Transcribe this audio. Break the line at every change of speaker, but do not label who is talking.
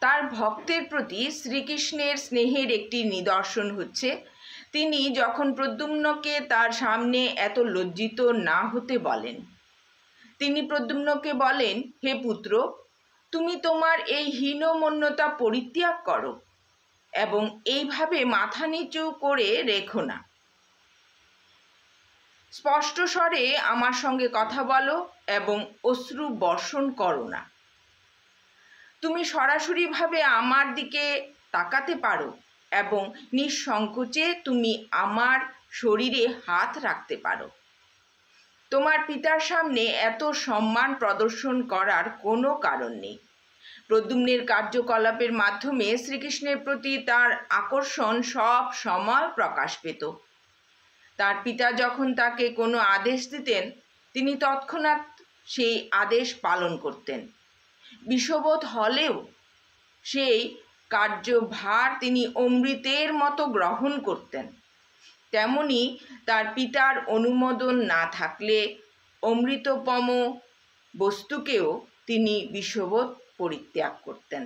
তার ভক্তের প্রতি শ্রীকৃষ্ণের স্নেহের একটি নিদর্শন হচ্ছে তিনি যখন প্রদ্যুম্নকে তার সামনে এত লজ্জিত না হতে বলেন। তিনি প্রদ্যুম্নকে বলেন, হে পুত্র, তুমি তোমার এই হীনমন্যতা পরিত্যাগ করো এবং এইভাবে মাথা নিচু করে রেখো না। স্পষ্ট স্বরে আমার সঙ্গে কথা বলো এবং অশ্রু বর্ষণ করো না। তুমি সরাসরিভাবে আমার দিকে তাকাতে পারো এবং নিঃসংকোচে তুমি আমার শরীরে হাত রাখতে পারো। তোমার পিতার সামনে এত সম্মান প্রদর্শন করার কোনো কারণ নেই। প্রদ্যুম্নের কার্যকলাপের মাধ্যমে শ্রীকৃষ্ণের প্রতি তার আকর্ষণ সব সময় প্রকাশ পেত। তার পিতা যখন তাকে কোনো আদেশ দিতেন তিনি তৎক্ষণাৎ সেই আদেশ পালন করতেন। বিষবোধ হলেও সেই কার্যভার তিনি অমৃতের মতো গ্রহণ করতেন। তেমনি তার পিতার অনুমোদন না থাকলে অমৃতপম বস্তুকেও তিনি বিষবোধ পরিত্যাগ করতেন।